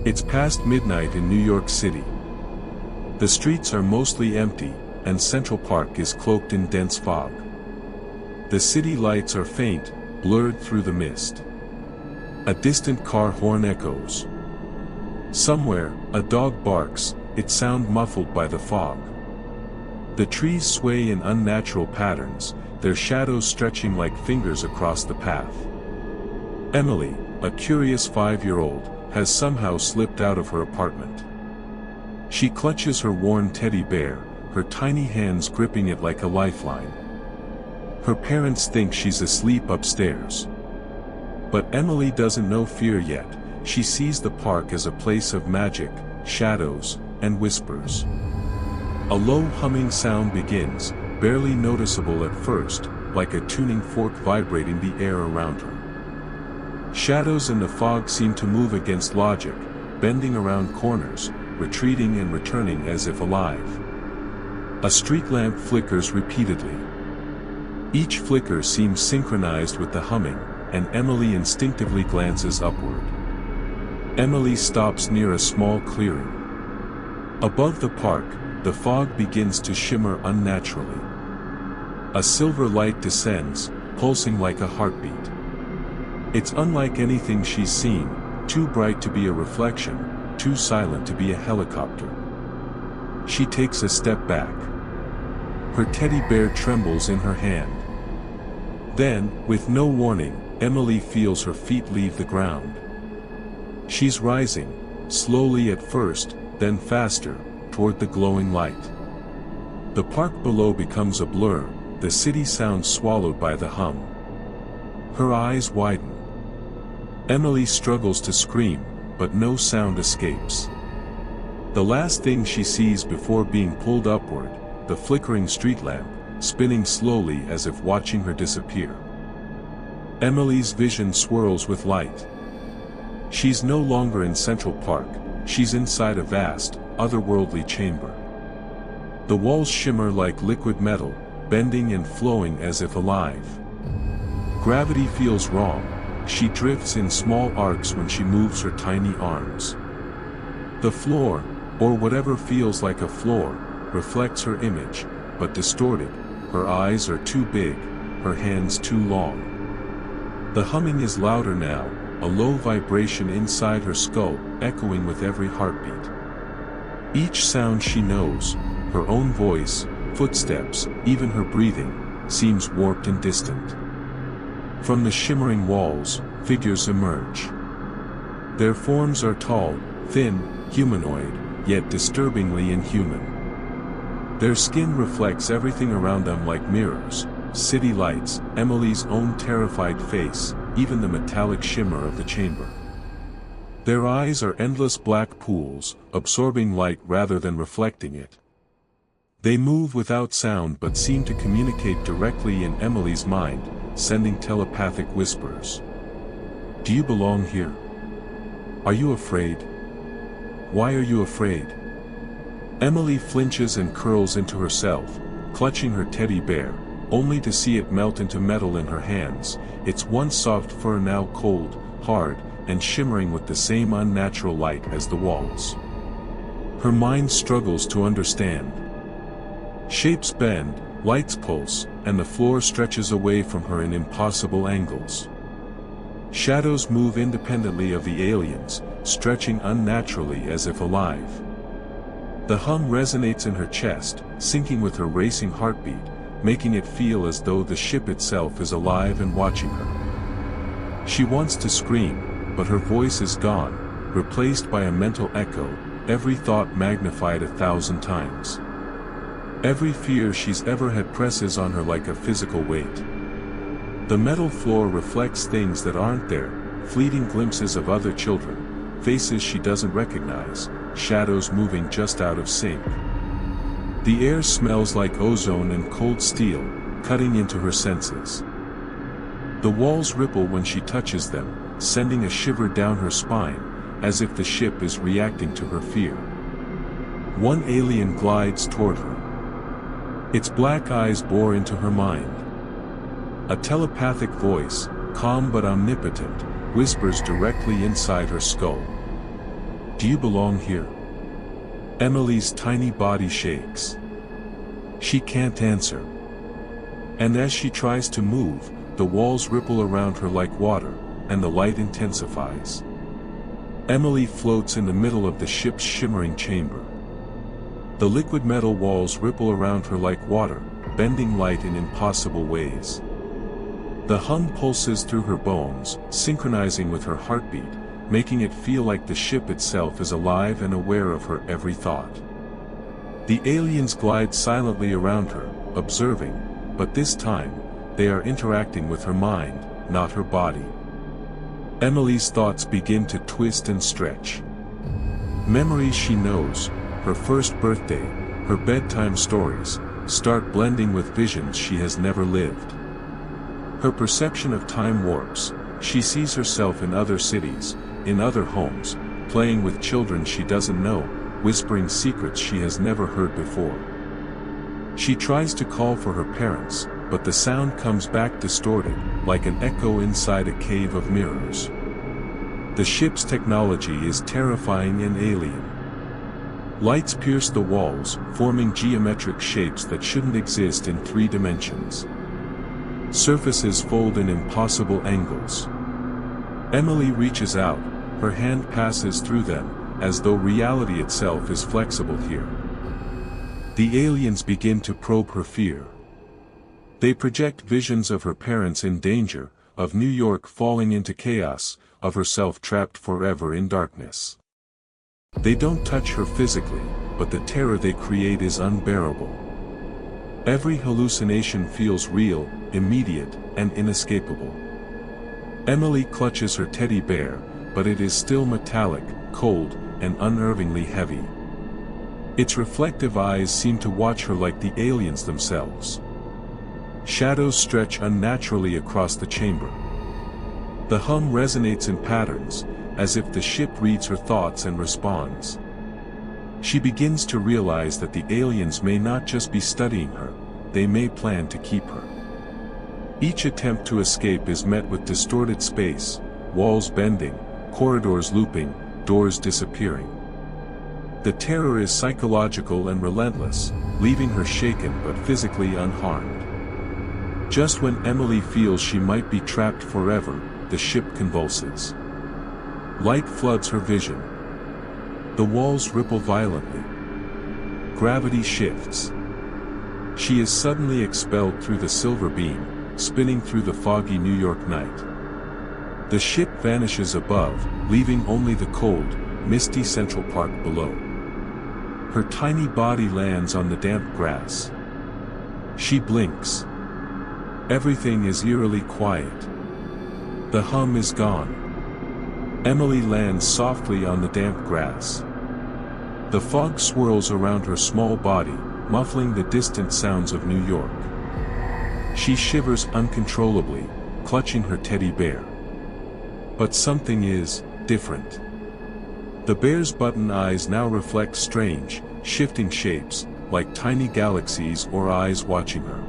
It's past midnight in New York City. The streets are mostly empty, and Central Park is cloaked in dense fog. The city lights are faint, blurred through the mist. A distant car horn echoes. Somewhere, a dog barks, its sound muffled by the fog. The trees sway in unnatural patterns, their shadows stretching like fingers across the path. Emily, a curious 5-year-old, has somehow slipped out of her apartment. She clutches her worn teddy bear, her tiny hands gripping it like a lifeline. Her parents think she's asleep upstairs. But Emily doesn't know fear yet. She sees the park as a place of magic, shadows, and whispers. A low humming sound begins, barely noticeable at first, like a tuning fork vibrating the air around her. Shadows in the fog seem to move against logic, bending around corners, retreating and returning as if alive. A street lamp flickers repeatedly. Each flicker seems synchronized with the humming, and Emily instinctively glances upward. Emily stops near a small clearing. Above the park, the fog begins to shimmer unnaturally. A silver light descends, pulsing like a heartbeat. It's unlike anything she's seen, too bright to be a reflection, too silent to be a helicopter. She takes a step back. Her teddy bear trembles in her hand. Then, with no warning, Emily feels her feet leave the ground. She's rising, slowly at first, then faster, toward the glowing light. The park below becomes a blur, the city sounds swallowed by the hum. Her eyes widen. Emily struggles to scream, but no sound escapes. The last thing she sees before being pulled upward, the flickering street lamp, spinning slowly as if watching her disappear. Emily's vision swirls with light. She's no longer in Central Park, she's inside a vast, otherworldly chamber. The walls shimmer like liquid metal, bending and flowing as if alive. Gravity feels wrong. She drifts in small arcs when she moves her tiny arms. The floor, or whatever feels like a floor, reflects her image, but distorted. Her eyes are too big, her hands too long. The humming is louder now, a low vibration inside her skull, echoing with every heartbeat. Each sound she knows, her own voice, footsteps, even her breathing, seems warped and distant. From the shimmering walls, figures emerge. Their forms are tall, thin, humanoid, yet disturbingly inhuman. Their skin reflects everything around them like mirrors, city lights, Emily's own terrified face, even the metallic shimmer of the chamber. Their eyes are endless black pools, absorbing light rather than reflecting it. They move without sound but seem to communicate directly in Emily's mind, sending telepathic whispers. Do you belong here? Are you afraid? Why are you afraid? Emily flinches and curls into herself, clutching her teddy bear, only to see it melt into metal in her hands, its once soft fur now cold, hard, and shimmering with the same unnatural light as the walls. Her mind struggles to understand. Shapes bend, lights pulse, and the floor stretches away from her in impossible angles. Shadows move independently of the aliens, stretching unnaturally as if alive. The hum resonates in her chest, syncing with her racing heartbeat, making it feel as though the ship itself is alive and watching her. She wants to scream, but her voice is gone, replaced by a mental echo, every thought magnified 1,000 times. Every fear she's ever had presses on her like a physical weight. The metal floor reflects things that aren't there, fleeting glimpses of other children, faces she doesn't recognize, shadows moving just out of sync. The air smells like ozone and cold steel, cutting into her senses. The walls ripple when she touches them, sending a shiver down her spine, as if the ship is reacting to her fear. One alien glides toward her. Its black eyes bore into her mind. A telepathic voice, calm but omnipotent, whispers directly inside her skull. Do you belong here? Emily's tiny body shakes. She can't answer. And as she tries to move, the walls ripple around her like water, and the light intensifies. Emily floats in the middle of the ship's shimmering chamber. The liquid metal walls ripple around her like water, bending light in impossible ways. The hum pulses through her bones, synchronizing with her heartbeat, making it feel like the ship itself is alive and aware of her every thought. The aliens glide silently around her, observing, but this time, they are interacting with her mind, not her body. Emily's thoughts begin to twist and stretch. Memories she knows, her first birthday, her bedtime stories, start blending with visions she has never lived. Her perception of time warps. She sees herself in other cities, in other homes, playing with children she doesn't know, whispering secrets she has never heard before. She tries to call for her parents, but the sound comes back distorted, like an echo inside a cave of mirrors. The ship's technology is terrifying and alien. Lights pierce the walls, forming geometric shapes that shouldn't exist in 3 dimensions. Surfaces fold in impossible angles. Emily reaches out, her hand passes through them, as though reality itself is flexible here. The aliens begin to probe her fear. They project visions of her parents in danger, of New York falling into chaos, of herself trapped forever in darkness. They don't touch her physically, but the terror they create is unbearable. Every hallucination feels real, immediate, and inescapable. Emily clutches her teddy bear, but it is still metallic, cold, and unnervingly heavy. Its reflective eyes seem to watch her like the aliens themselves. Shadows stretch unnaturally across the chamber. The hum resonates in patterns, as if the ship reads her thoughts and responds. She begins to realize that the aliens may not just be studying her, they may plan to keep her. Each attempt to escape is met with distorted space, walls bending, corridors looping, doors disappearing. The terror is psychological and relentless, leaving her shaken but physically unharmed. Just when Emily feels she might be trapped forever, the ship convulses. Light floods her vision. The walls ripple violently. Gravity shifts. She is suddenly expelled through the silver beam, spinning through the foggy New York night. The ship vanishes above, leaving only the cold, misty Central Park below. Her tiny body lands on the damp grass. She blinks. Everything is eerily quiet. The hum is gone. Emily lands softly on the damp grass. The fog swirls around her small body, muffling the distant sounds of New York. She shivers uncontrollably, clutching her teddy bear. But something is different. The bear's button eyes now reflect strange, shifting shapes, like tiny galaxies or eyes watching her.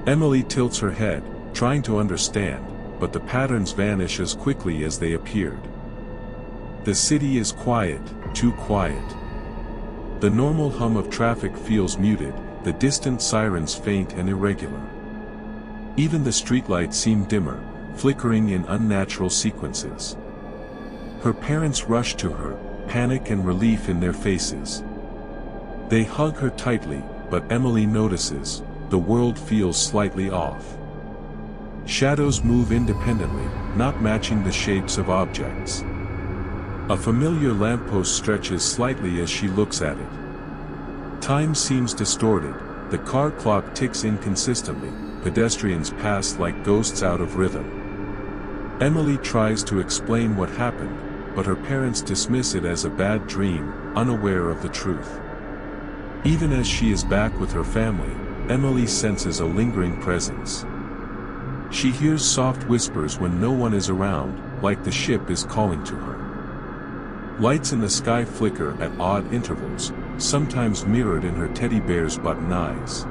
Emily tilts her head, trying to understand, but the patterns vanish as quickly as they appeared. The city is quiet, too quiet. The normal hum of traffic feels muted, the distant sirens faint and irregular. Even the streetlights seem dimmer, flickering in unnatural sequences. Her parents rush to her, panic and relief in their faces. They hug her tightly, but Emily notices, the world feels slightly off. Shadows move independently, not matching the shapes of objects. A familiar lamppost stretches slightly as she looks at it. Time seems distorted, the car clock ticks inconsistently, pedestrians pass like ghosts out of rhythm. Emily tries to explain what happened, but her parents dismiss it as a bad dream, unaware of the truth. Even as she is back with her family, Emily senses a lingering presence. She hears soft whispers when no one is around, like the ship is calling to her. Lights in the sky flicker at odd intervals, sometimes mirrored in her teddy bear's button eyes.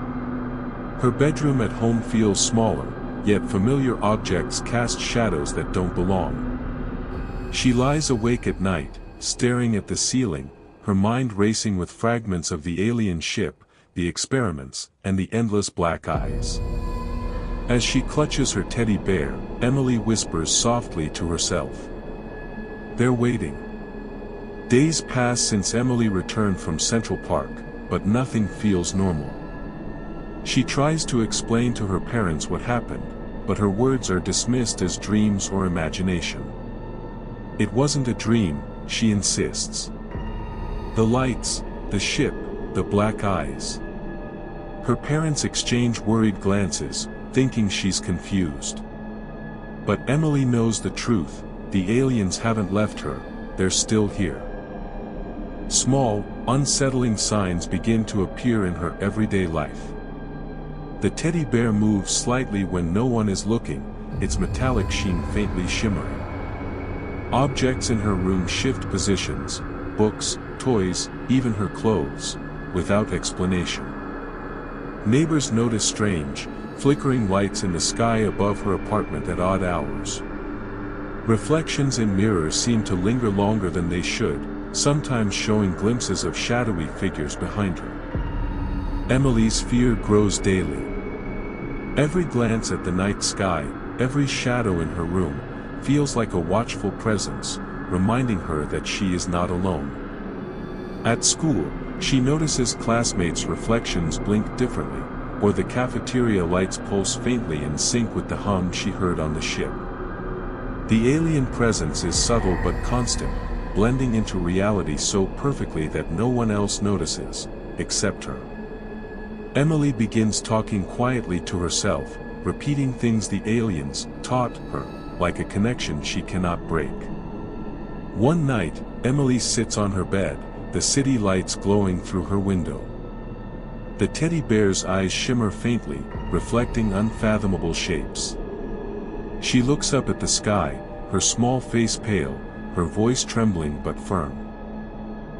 Her bedroom at home feels smaller, yet familiar objects cast shadows that don't belong. She lies awake at night, staring at the ceiling, her mind racing with fragments of the alien ship, the experiments, and the endless black eyes. As she clutches her teddy bear, Emily whispers softly to herself. They're waiting. Days pass since Emily returned from Central Park, but nothing feels normal. She tries to explain to her parents what happened, but her words are dismissed as dreams or imagination. It wasn't a dream, she insists. The lights, the ship, the black eyes. Her parents exchange worried glances, thinking she's confused. But Emily knows the truth, the aliens haven't left her, they're still here. Small, unsettling signs begin to appear in her everyday life. The teddy bear moves slightly when no one is looking, its metallic sheen faintly shimmering. Objects in her room shift positions, books, toys, even her clothes, without explanation. Neighbors notice strange, flickering lights in the sky above her apartment at odd hours. Reflections in mirrors seem to linger longer than they should, sometimes showing glimpses of shadowy figures behind her. Emily's fear grows daily. Every glance at the night sky, every shadow in her room, feels like a watchful presence, reminding her that she is not alone. At school, she notices classmates' reflections blink differently, or the cafeteria lights pulse faintly in sync with the hum she heard on the ship. The alien presence is subtle but constant, blending into reality so perfectly that no one else notices, except her. Emily begins talking quietly to herself, repeating things the aliens taught her, like a connection she cannot break. One night, Emily sits on her bed, the city lights glowing through her window. The teddy bear's eyes shimmer faintly, reflecting unfathomable shapes. She looks up at the sky, her small face pale, her voice trembling but firm.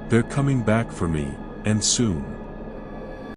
They're coming back for me, and soon.